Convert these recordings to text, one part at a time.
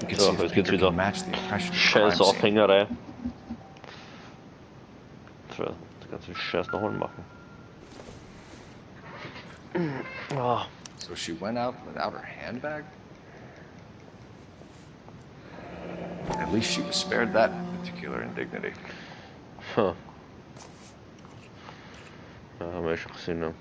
could Ja, see if jetzt geht's Pinker wieder. can match the impression of the Scheiß crime scene. Aufhängerei. Ich will den ganzen Scheiß nochmal machen. Ah. So she went out without her handbag? At least she was spared that particular indignity. Huh. Ja, haben wir schon gesehen, ne?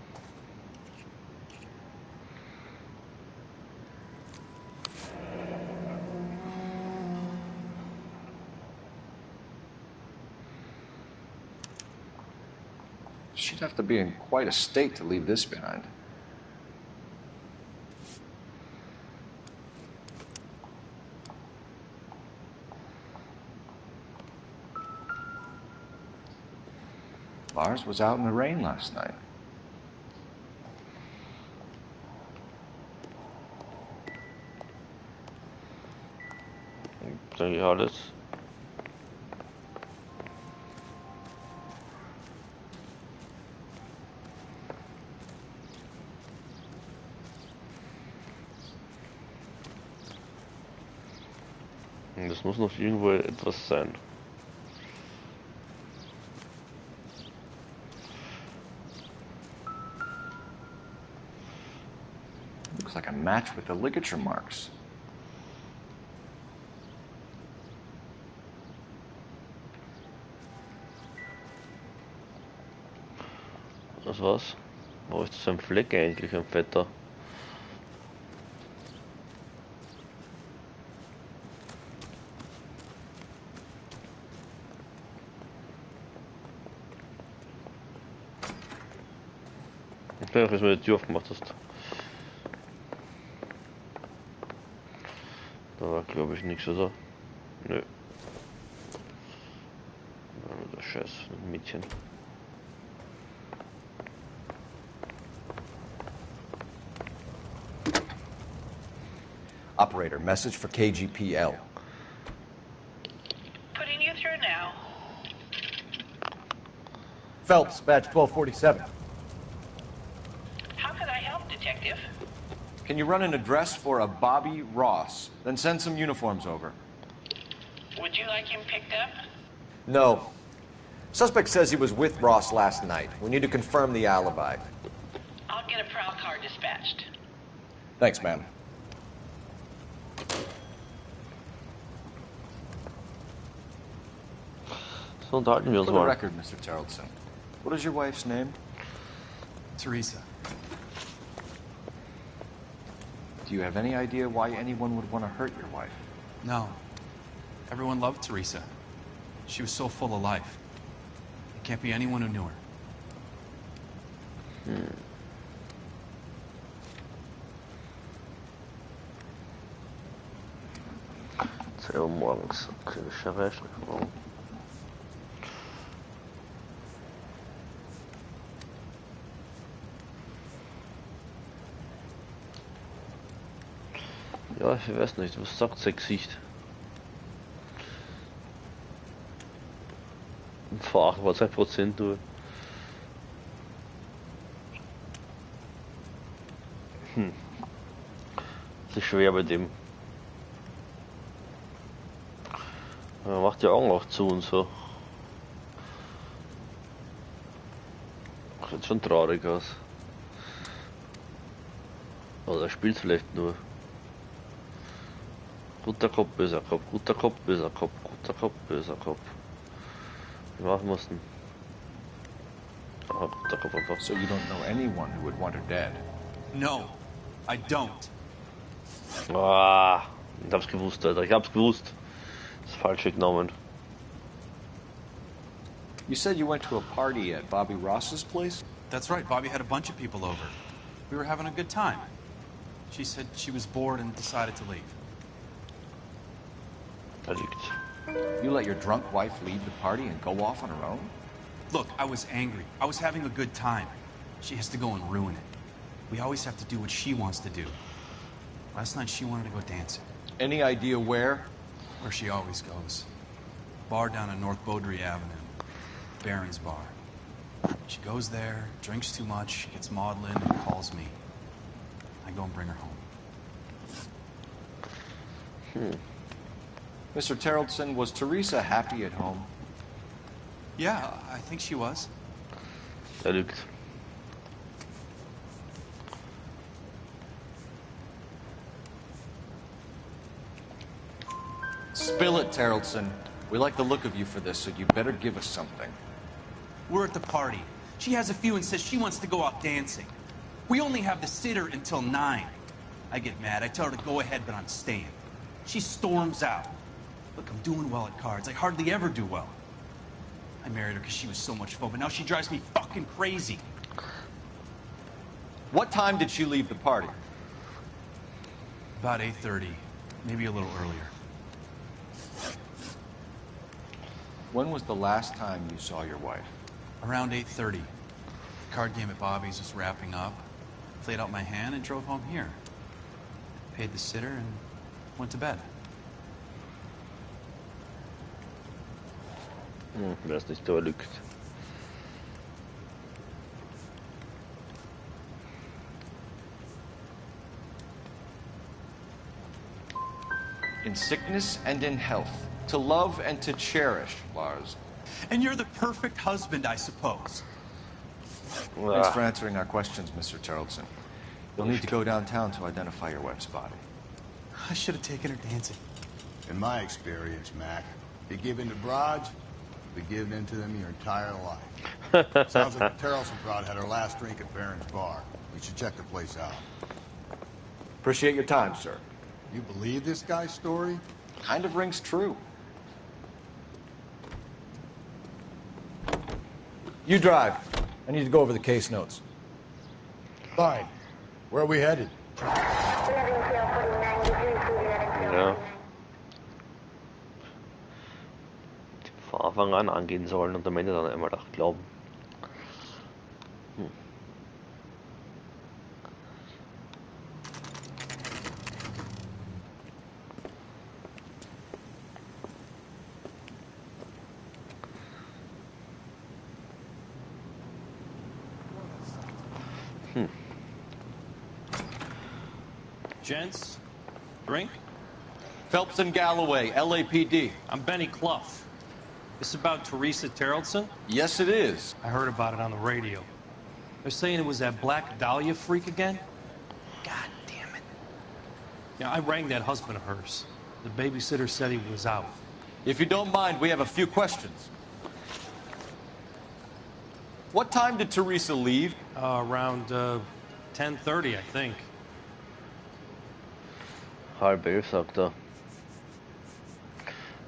She'd have to be in quite a state to leave this behind. Lars was out in the rain last night. Denke ich alles. Das muss noch irgendwo etwas sein. Looks like a match with the ligature marks. Das war's. Wo ist das ein Fleck eigentlich, ein fetter? Ich weiß nicht, was du mit der Tür aufgemacht hast. Da war, glaube ich, nichts, oder? Nö. Da war nur der Scheiß, ein Mädchen. Operator, message for KGPL. Putting you through now. Phelps, badge 1247. How can I help, Detective? Can you run an address for a Bobby Ross? Then send some uniforms over. Would you like him picked up? No. Suspect says he was with Ross last night. We need to confirm the alibi. I'll get a prowl car dispatched. Thanks, ma'am. So unterhalten wir uns For the mal. record, Mr. Tarleton, what is your wife's name? Teresa. Do you have any idea why anyone would want to hurt your wife? No. Everyone loved Teresa. She was so full of life. It can't be anyone who knew her. Sehr morgens. Okay, das ist ja recht. Oh. Ja, ich weiß nicht, was sagt sein Gesicht? Und vor 8% nur. Das ist schwer bei dem. Er macht die Augen auch zu und so. Sieht schon traurig aus. Oder er spielt vielleicht nur. Guter Kopf, böser Kopf, guter Kopf, böser Kopf, guter Kopf, böser Kopf. Wie machen wir es denn? Ah, guter Kopf einfach. So you don't know anyone who would want her dead? No, I don't. Ah, ich hab's gewusst, Alter, ich hab's gewusst. Das Falsche genommen. You said you went to a party at Bobby Ross's place? That's right, Bobby had a bunch of people over. We were having a good time. She said she was bored and decided to leave. Da liegt. You let your drunk wife leave the party and go off on her own? Look, I was angry. I was having a good time. She has to go and ruin it. We always have to do what she wants to do. Last night she wanted to go dancing. Any idea where? Where she always goes. Bar down on North Beaudry Avenue. Baron's Bar. She goes there, drinks too much, gets maudlin, and calls me. I go and bring her home. Mr. Terrellson, was Teresa happy at home? Yeah, I think she was. Er lügt. Spill it, Terrellson. We like the look of you for this, so you better give us something. We're at the party. She has a few and says she wants to go out dancing. We only have the sitter until 9. I get mad. I tell her to go ahead, but I'm staying. She storms out. Look, I'm doing well at cards. I hardly ever do well. I married her because she was so much fun, but now she drives me fucking crazy. What time did she leave the party? About 8:30, maybe a little earlier. When was the last time you saw your wife? Around 8:30. The card game at Bobby's was wrapping up. Played out my hand and drove home here. Paid the sitter and went to bed. Wer es nicht, aber lügt. In sickness and in health, to love and to cherish, Lars. And you're the perfect husband, I suppose. Thanks for answering our questions, Mr. Terrellson. You'll need to go downtown to identify your wife's body. I should have taken her dancing. In my experience, Mac, you give in to broads, you be giving in to them your entire life. Sounds like the Terrellson broad had her last drink at Barron's bar. We should check the place out. Appreciate your time, sir. You believe this guy's story? Kind of rings true. You drive. I need to go over the case notes. Fine. Where are we headed? Ja. Von Anfang an angehen sollen und am Ende dann einmal auch glauben. Gents, drink? Phelps and Galloway, LAPD. I'm Benny Clough. This about Teresa Terrellson? Yes, it is. I heard about it on the radio. They're saying it was that Black Dahlia freak again? God damn it. Yeah, I rang that husband of hers. The babysitter said he was out. If you don't mind, we have a few questions. What time did Teresa leave? Around 10:30, I think. Halb 11, sagt er.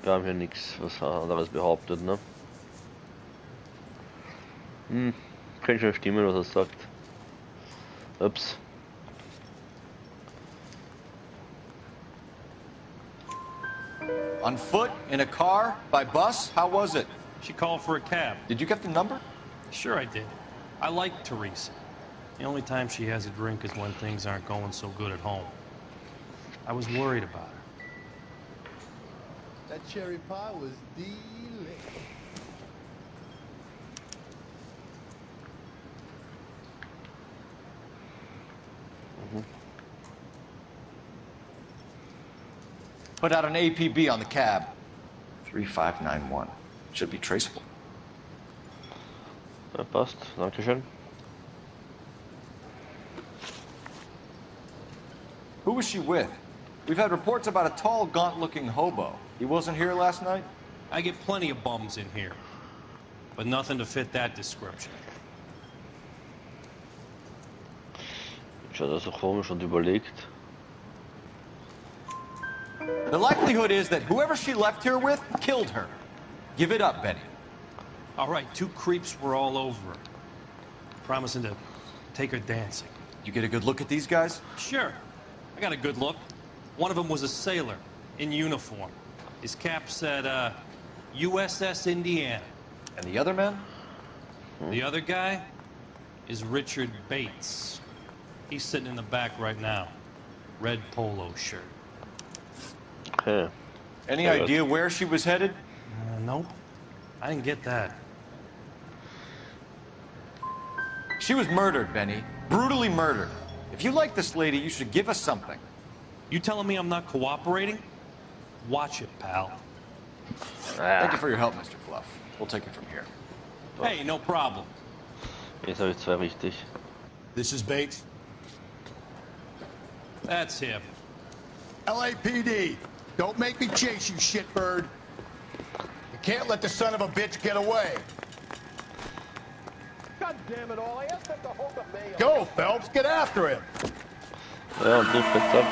Wir haben hier nichts was anderes behauptet, ne? Kann schon stimmen, was er sagt. Ups. On foot? In a car? By bus? How was it? She called for a cab. Did you get the number? Sure I did. I like Teresa. The only time she has a drink is when things aren't going so good at home. I was worried about her. That cherry pie was delicious. Put out an APB on the cab. 3591. Should be traceable. Ja, passt. Dankeschön. Who was she with? We've had reports about a tall, gaunt-looking hobo. He wasn't here last night? I get plenty of bums in here, but nothing to fit that description. Schaut also komisch und überlegt. The likelihood is that whoever she left here with killed her. Give it up, Benny. All right, 2 creeps were all over her, promising to take her dancing. You get a good look at these guys? Sure, I got a good look. One of them was a sailor in uniform. His cap said, USS Indiana. And the other men? The other guy is Richard Bates. He's sitting in the back right now. Red polo shirt. Okay. Any idea where she was headed? Nope. I didn't get that. She was murdered, Benny. Brutally murdered. If you like this lady, you should give us something. You telling me I'm not cooperating? Watch it, pal. Thank you for your help, Mr. Clough. We'll take it from here. Hey, no problem. Jetzt habe ich zwei richtig. This is Bates. That's him. LAPD. Don't make me chase you, shitbird. You can't let the son of a bitch get away. God damn it all, I asked them to hold the mail. Go, Phelps, get after him. Ja, und du spitzt ab.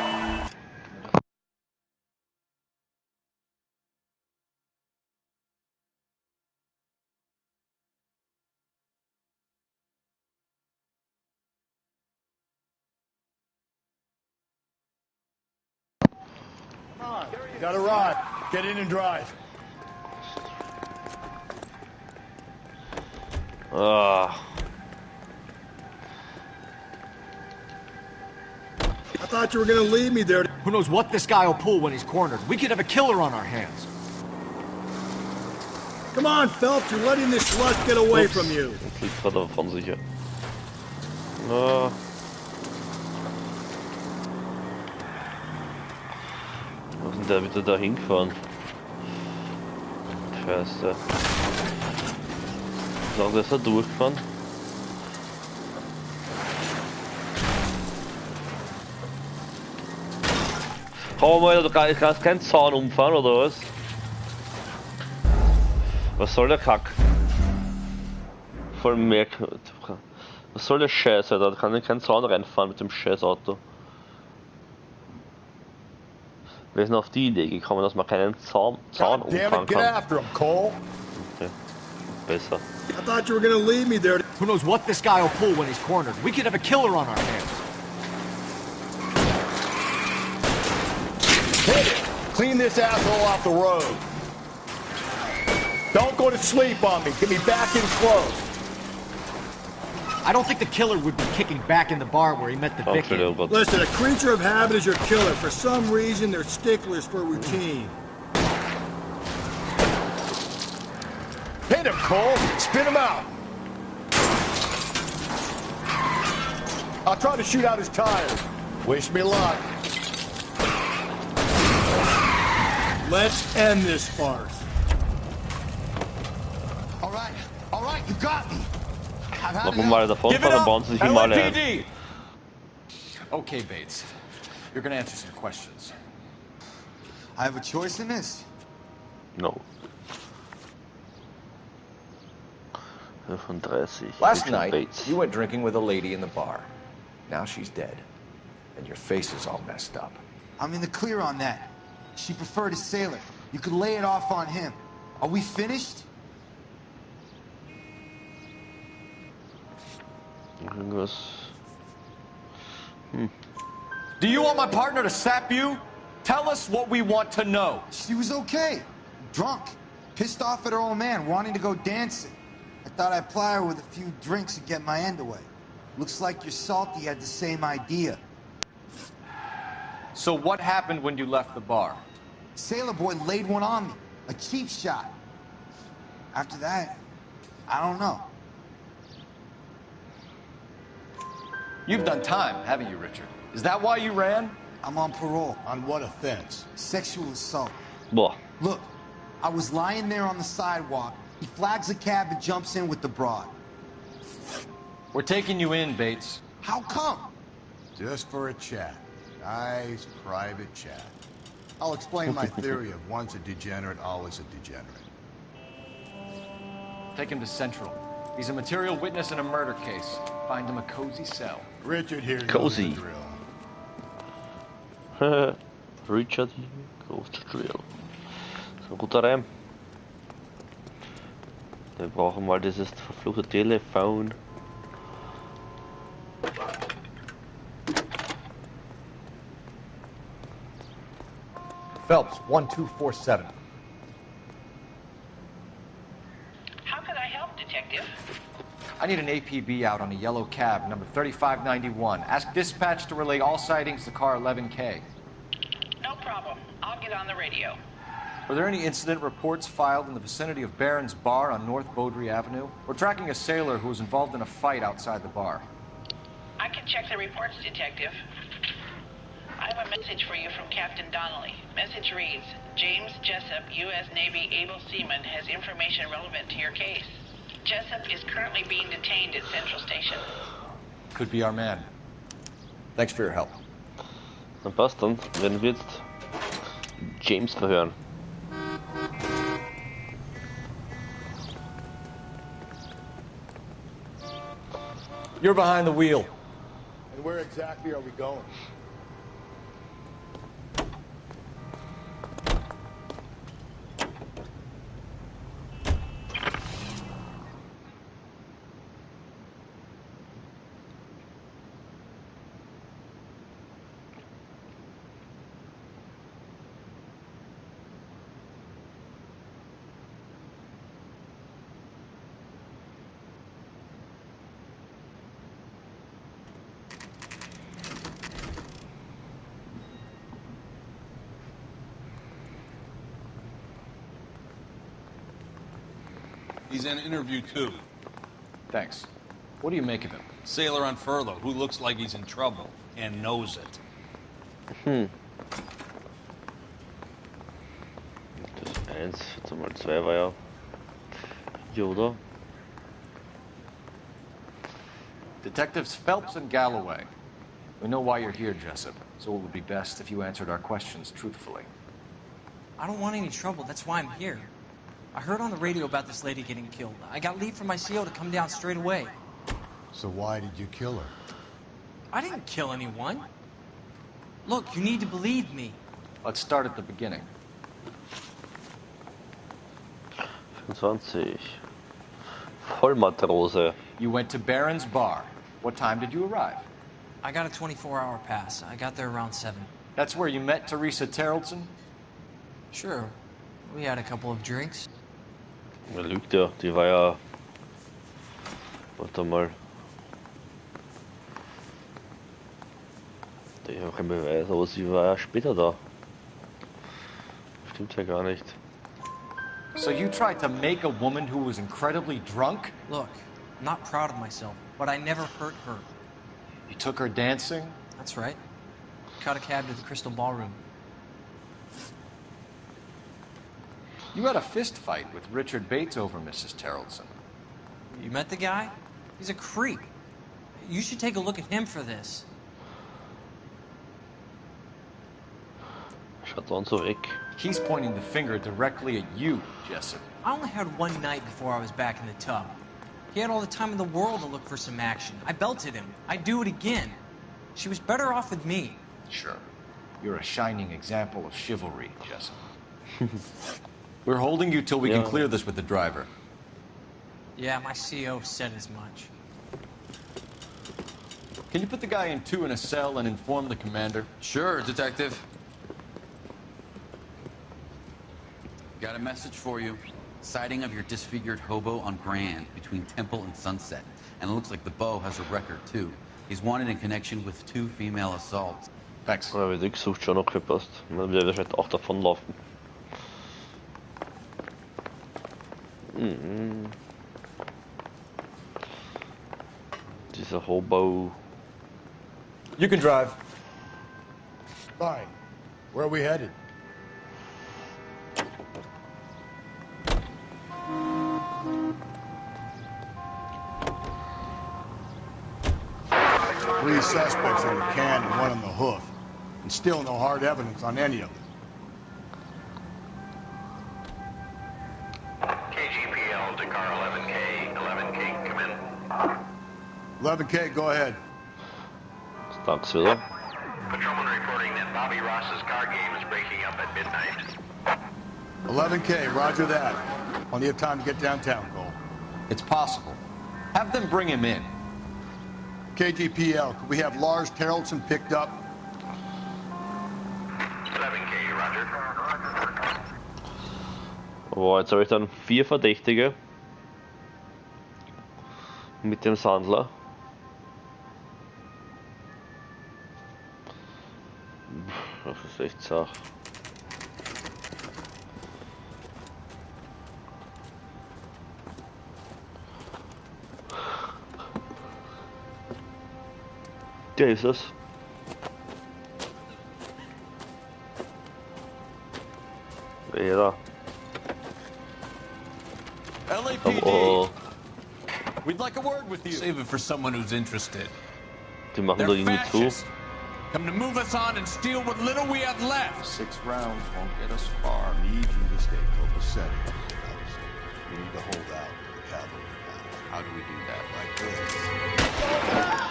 Come on, got a ride. Get in and drive. Ah. I thought you were gonna leave me there. Who knows what this guy will pull when he's cornered? We could have a killer on our hands. Come on, Phelps, you're letting this slut get away from you. Jetzt liegt gerade von sich. Ah. Wo ist denn der wieder da hingefahren? Scheiße. Sagen, der ist da durchgefahren. Hau mal, du kannst keinen Zaun umfahren, oder was? Was soll der Kack? Voll merkwürdig. Was soll der Scheiß, Alter? Da kann ich keinen Zaun reinfahren mit dem scheiß Auto. Wir sind auf die Idee gekommen, dass man keinen Zaun umfahren kann. Okay. Besser. I thought you were gonna leave me there. Who knows what this guy will pull when he's cornered? We could have a killer on our hands. Hit it! Clean this asshole off the road. Don't go to sleep on me. Get me back in close. I don't think the killer would be kicking back in the bar where he met the victim. Listen, a creature of habit is your killer. For some reason, they're sticklers for routine. Hit him, Cole. Spin him out. I'll try to shoot out his tires. Wish me luck. Let's end this farce. All right, you got me. Mach mal davon fahren, dann bauen sie sich mal ein. Okay, Bates. You're gonna answer some questions. I have a choice in this? No. 35. Last night, you went drinking with a lady in the bar. Now she's dead. And your face is all messed up. I'm in the clear on that. She preferred a sailor. You could lay it off on him. Are we finished? Irgendwas. Do you want my partner to sap you? Tell us what we want to know. She was okay. Drunk. Pissed off at her old man, wanting to go dancing. I thought I'd ply her with a few drinks and get my end away. Looks like your salty had the same idea. So what happened when you left the bar? Sailor boy laid one on me. A cheap shot. After that, I don't know. You've done time, haven't you, Richard? Is that why you ran? I'm on parole. On what offense? Sexual assault. Boah. Look, I was lying there on the sidewalk. He flags a cab and jumps in with the broad. We're taking you in, Bates. How come? Just for a chat. Nice private chat. I'll explain my theory of once a degenerate, always a degenerate. Take him to Central. He's a material witness in a murder case. Find him a cozy cell. Richard here Cozy. knows the drill. Richard goes to drill. Das ist ein guter Reim. Wir brauchen mal dieses verfluchte Telefon. Phelps, 1247. How can I help, Detective? I need an APB out on a yellow cab, number 3591. Ask dispatch to relay all sightings to car 11K. No problem. I'll get on the radio. Were there any incident reports filed in the vicinity of Barron's Bar on North Beaudry Avenue? We're tracking a sailor who was involved in a fight outside the bar. I can check the reports, Detective. I've have a message for you from Captain Donnelly. Message reads, James Jessup, U.S. Navy able seaman, has information relevant to your case. Jessup is currently being detained at Central Station. Could be our man. Thanks for your help. Dann passt dann, werden wir jetzt James verhören. You're behind the wheel. And where exactly are we going? He's in interview 2. Thanks. What do you make of him? Sailor on furlough who looks like he's in trouble and knows it. Das 1, jetzt mal 2 war ja Yoda. Detectives Phelps and Galloway. We know why you're here, Jessup, so it would be best if you answered our questions truthfully. I don't want any trouble, that's why I'm here. I heard on the radio about this lady getting killed. I got leave from my CO to come down straight away. So why did you kill her? I didn't kill anyone. Look, you need to believe me. Let's start at the beginning. 25. Vollmatrose. You went to Barron's Bar. What time did you arrive? I got a 24-hour pass. I got there around 7. That's where you met Teresa Terrellson? Sure. We had a couple of drinks. Er lügt ja, die war ja. Warte mal. Ich habe keinen Beweis, aber sie war ja später da. Stimmt ja gar nicht. So you tried to make a woman who was incredibly drunk? Look, I'm not proud of myself, but I never hurt her. You took her dancing? That's right. Caught a cab to the Crystal Ballroom. You had a fist fight with Richard Bates over Mrs. Terrellson. You met the guy? He's a creep. You should take a look at him for this. Schaut sonst so weg. He's pointing the finger directly at you, Jessup. I only had one night before I was back in the tub. He had all the time in the world to look for some action. I belted him. I'd do it again. She was better off with me. Sure. You're a shining example of chivalry, Jessup. We're holding you till we can clear this with the driver. Yeah, my CO said as much. Can you put the guy in 2 in a cell and inform the commander? Sure, Detective. Got a message for you. Sighting of your disfigured hobo on Grand between Temple and Sunset. And it looks like the Beau has a record, too. He's wanted in connection with 2 female assaults. Thanks. Ja, wie gesucht schon noch gepasst. Dann wird er wahrscheinlich auch davonlaufen. Dieser Hobo. You can drive. Fine. Where are we headed? Three suspects on the can and 1 on the hoof. And still no hard evidence on any of them. KGPL to car 11K. 11K, come in. 11K, go ahead. Tags wieder. Patrolman reporting that Bobby Ross's car game is breaking up at midnight. 11K, roger that. Plenty of time to get downtown, Cole. It's possible. Have them bring him in. KGPL, could we have Lars Terrellson picked up? 11K, roger. Oh, jetzt habe ich dann 4 Verdächtige. Mit dem Sandler. Das ist echt zart. Der ist es. Ja. LAPD. Oh, We'd like a word with you. Save it for someone who's interested. die machen da They're irgendwie zu. fascists. Come to move us on and steal what little we have left. 6 rounds won't get us far. I need you to stay copacetic. We need to hold out to the cavalry now. How do we do that? Like this.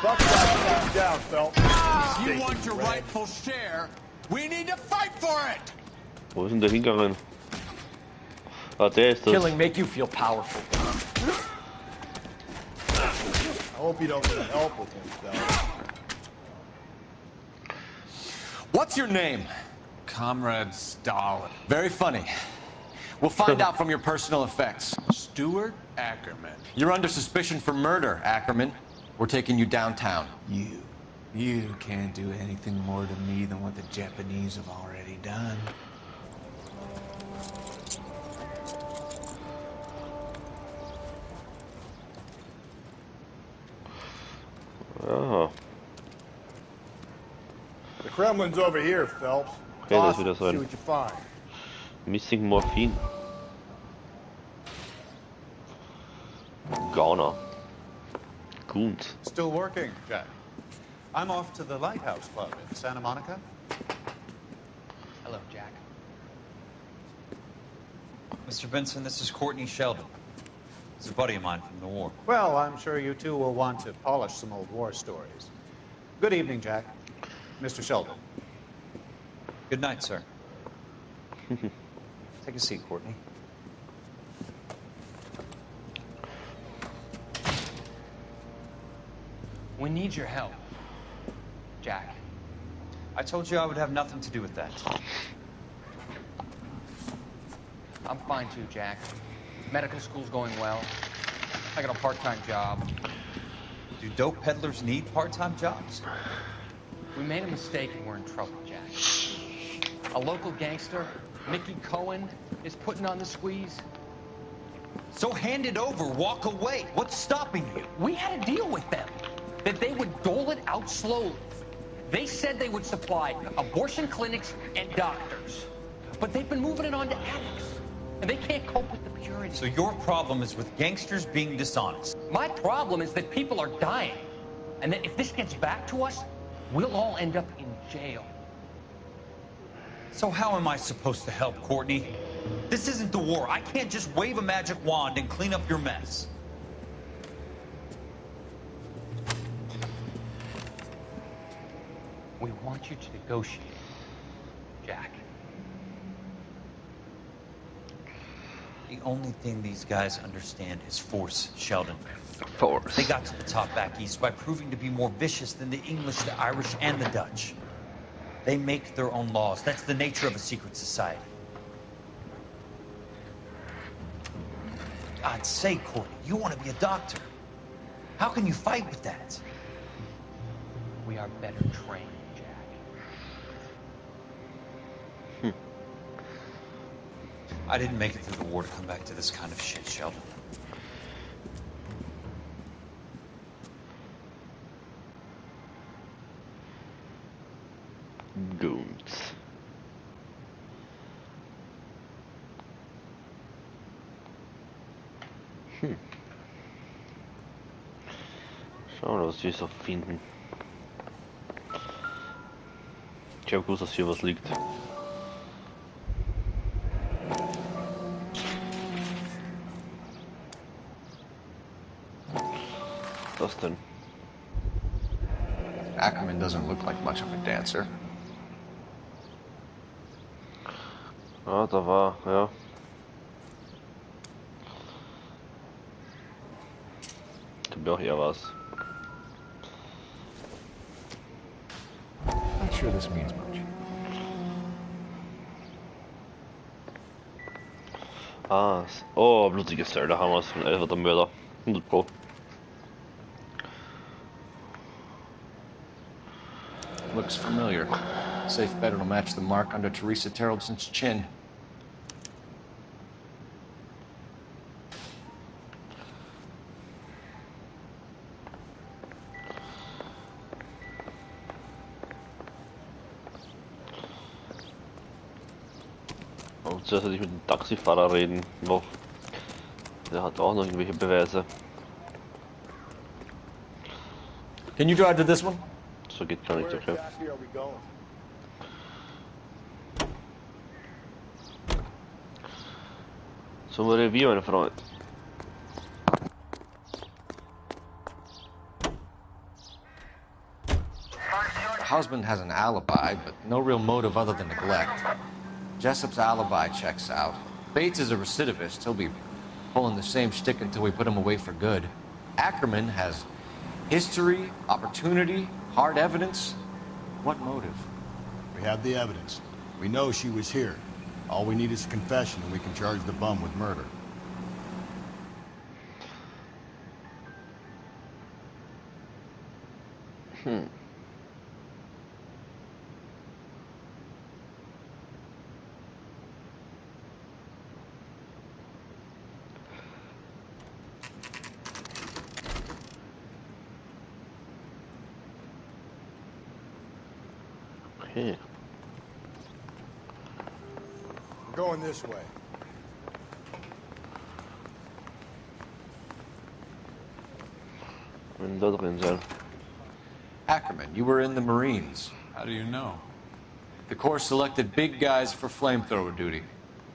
Buck that down, Phelps. If you want your rightful share, we need to fight for it. Wo ist denn der hingegangen? Ah, der ist das. Killing make you feel powerful. I hope you don't need help with him, Phelps. What's your name? Comrade Stalin. Very funny. We'll find out from your personal effects. Stuart Ackerman. You're under suspicion for murder, Ackerman. We're taking you downtown. You can't do anything more to me than what the Japanese have already done. Ja. The Kremlin's over here, Phelps. Okay, das ist Awesome. wieder so See ein what you find. Missing Morphin. Ghana. Goons. Still working, Jack. I'm off to the Lighthouse Club in Santa Monica. Hello, Jack. Mr. Benson, this is Courtney Sheldon. He's a buddy of mine from the war. Well, I'm sure you two will want to polish some old war stories. Good evening, Jack. Mr. Sheldon. Good night, sir. Take a seat, Courtney. We need your help, Jack. I told you I would have nothing to do with that. I'm fine too, Jack. Medical school's going well. I got a part-time job. Do dope peddlers need part-time jobs? We made a mistake and we're in trouble, Jack. A local gangster, Mickey Cohen, is putting on the squeeze. So hand it over, walk away. What's stopping you? We had a deal with them that they would dole it out slowly. They said they would supply abortion clinics and doctors, but they've been moving it on to addicts, and they can't cope with the purity. So your problem is with gangsters being dishonest. My problem is that people are dying, and that if this gets back to us, we'll all end up in jail. So how am I supposed to help, Courtney? This isn't the war. I can't just wave a magic wand and clean up your mess. We want you to negotiate, Jack. The only thing these guys understand is force, Sheldon. Force. They got to the top back east by proving to be more vicious than the English, the Irish, and the Dutch. They make their own laws. That's the nature of a secret society. God's sake, Courtney, you want to be a doctor. How can you fight with that? We are better trained, Jack. I didn't make it through the war to come back to this kind of shit, Sheldon. Goons. Schauen wir, was wir so finden. Ich habe gewusst, dass hier was liegt. Was denn? Ackerman doesn't look like much of a dancer. Ah, da war, ja. Gibt mir auch eher was. Not sure this means much. Ah, oh, blutige Zell, da haben wir es von Elfer der Mörder. 100 Pro. Looks familiar. Safe bet it'll match the mark under Teresa Terreldson's chin. Und zuerst hätte ich mit dem Taxifahrer reden noch. Der hat auch noch irgendwelche Beweise. Can you drive to this one? So geht gar nicht, okay. Zum Revier, mein Freund. Husband has an alibi, but no real motive other than neglect. Jessup's alibi checks out. Bates is a recidivist. He'll be pulling the same shtick until we put him away for good. Ackerman has history, opportunity, hard evidence. What motive? We have the evidence. We know she was here. All we need is a confession and we can charge the bum with murder. Okay. We're going this way. Wenn da drin sein. Ackerman, you were in the Marines. How do you know? The Corps selected big guys for flamethrower duty.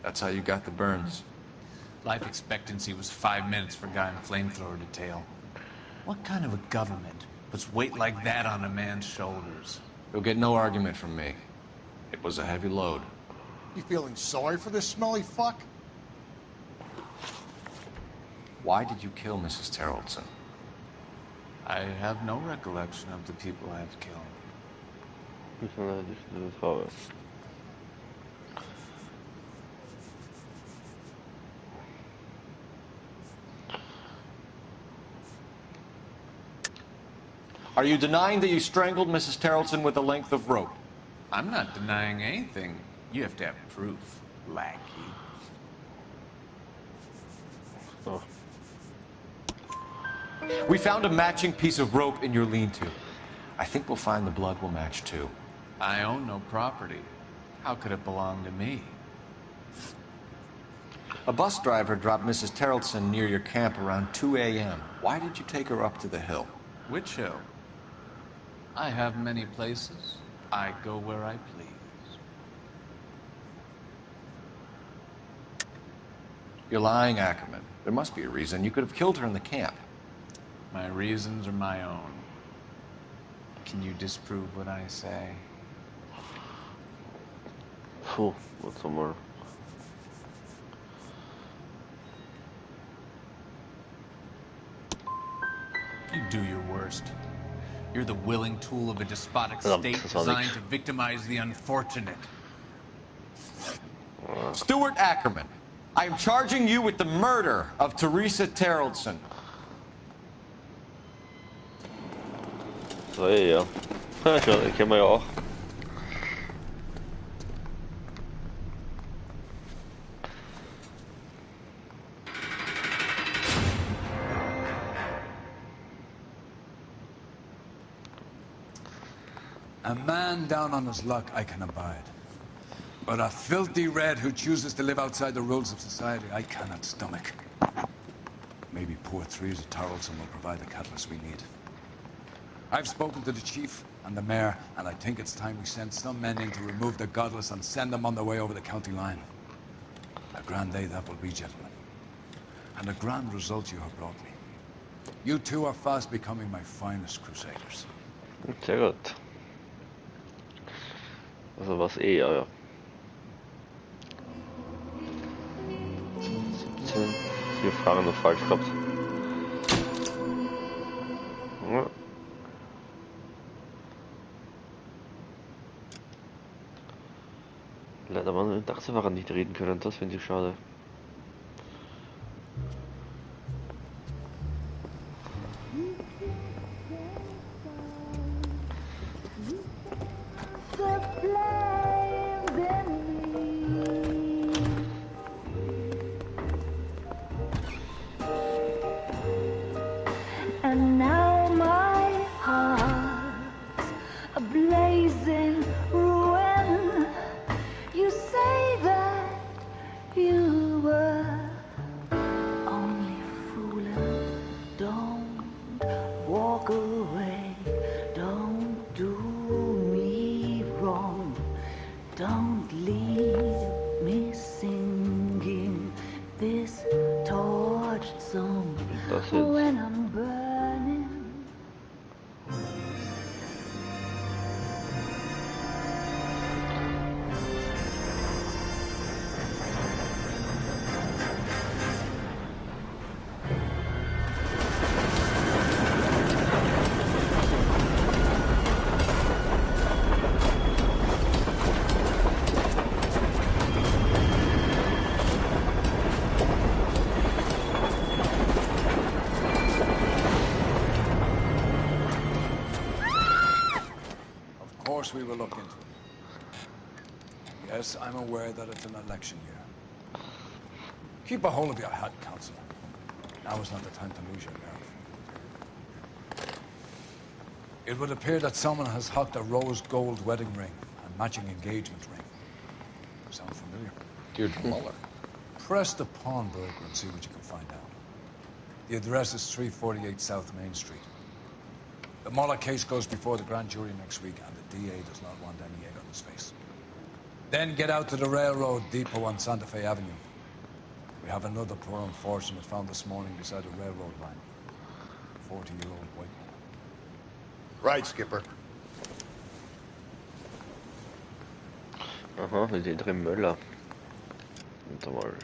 That's how you got the burns. Life expectancy was 5 minutes for a guy in flamethrower detail. What kind of a government puts weight like that on a man's shoulders? You'll get no argument from me. It was a heavy load. You feeling sorry for this smelly fuck? Why did you kill Mrs. Terrelson? I have no recollection of the people I've killed. Are you denying that you strangled Mrs. Terrelson with a length of rope? I'm not denying anything. You have to have proof, lackey. Oh. We found a matching piece of rope in your lean-to. I think we'll find the blood will match too. I own no property. How could it belong to me? A bus driver dropped Mrs. Terrelson near your camp around 2 a.m. Why did you take her up to the hill? Which hill? I have many places. I go where I please. You're lying, Ackerman. There must be a reason. You could have killed her in the camp. My reasons are my own. Can you disprove what I say? Phew, what's some more? You do your worst. You're the willing tool of a despotic state designed to victimize the unfortunate. Stuart Ackerman, I am charging you with the murder of Teresa Terrelson. Så ja. Det kan man ju ha. A man down on his luck I can abide. But a filthy red who chooses to live outside the rules of society I cannot stomach. Maybe poor Teresa Terrelson will provide the catalyst we need. I've spoken to the chief and the mayor, and I think it's time we send some men in to remove the godless and send them on their way over the county line. A grand day that will be, gentlemen. And a grand result you have brought me. You two are fast becoming my finest crusaders. Sehr gut. Also was ja. 17. 4 Fragen noch falsch gehabt. Ja. Leider waren wir mit dem Taxifahrer nicht reden können, das finde ich schade. And now my heart's a blazing ruin. You say that lead me singing this torch song when I'm burning. We will look into it. Yes, I'm aware that it's an election year. Keep a hold of your hat, Counselor. Now is not the time to lose your nerve. It would appear that someone has hocked a rose gold wedding ring and matching engagement ring. Sound familiar? Deirdre Muller. Press the pawnbroker and see what you can find out. The address is 348 South Main Street. The Muller case goes before the grand jury next week, and the DA does not want any egg on his face. Then get out to the railroad depot on Santa Fe Avenue. We have another poor unfortunate found this morning beside a railroad line. 40-year-old white woman. Right, Skipper. Aha, die Deirdre Muller. Vänta mal.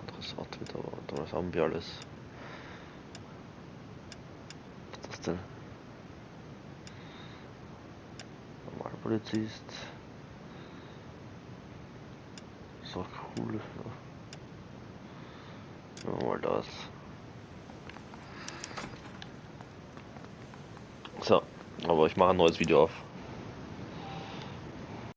Adressat wieder, was haben wir alles? Was ist das denn? Normalpolizist. Ist auch cool. Ja. Mal das. So, aber ich mache ein neues Video auf.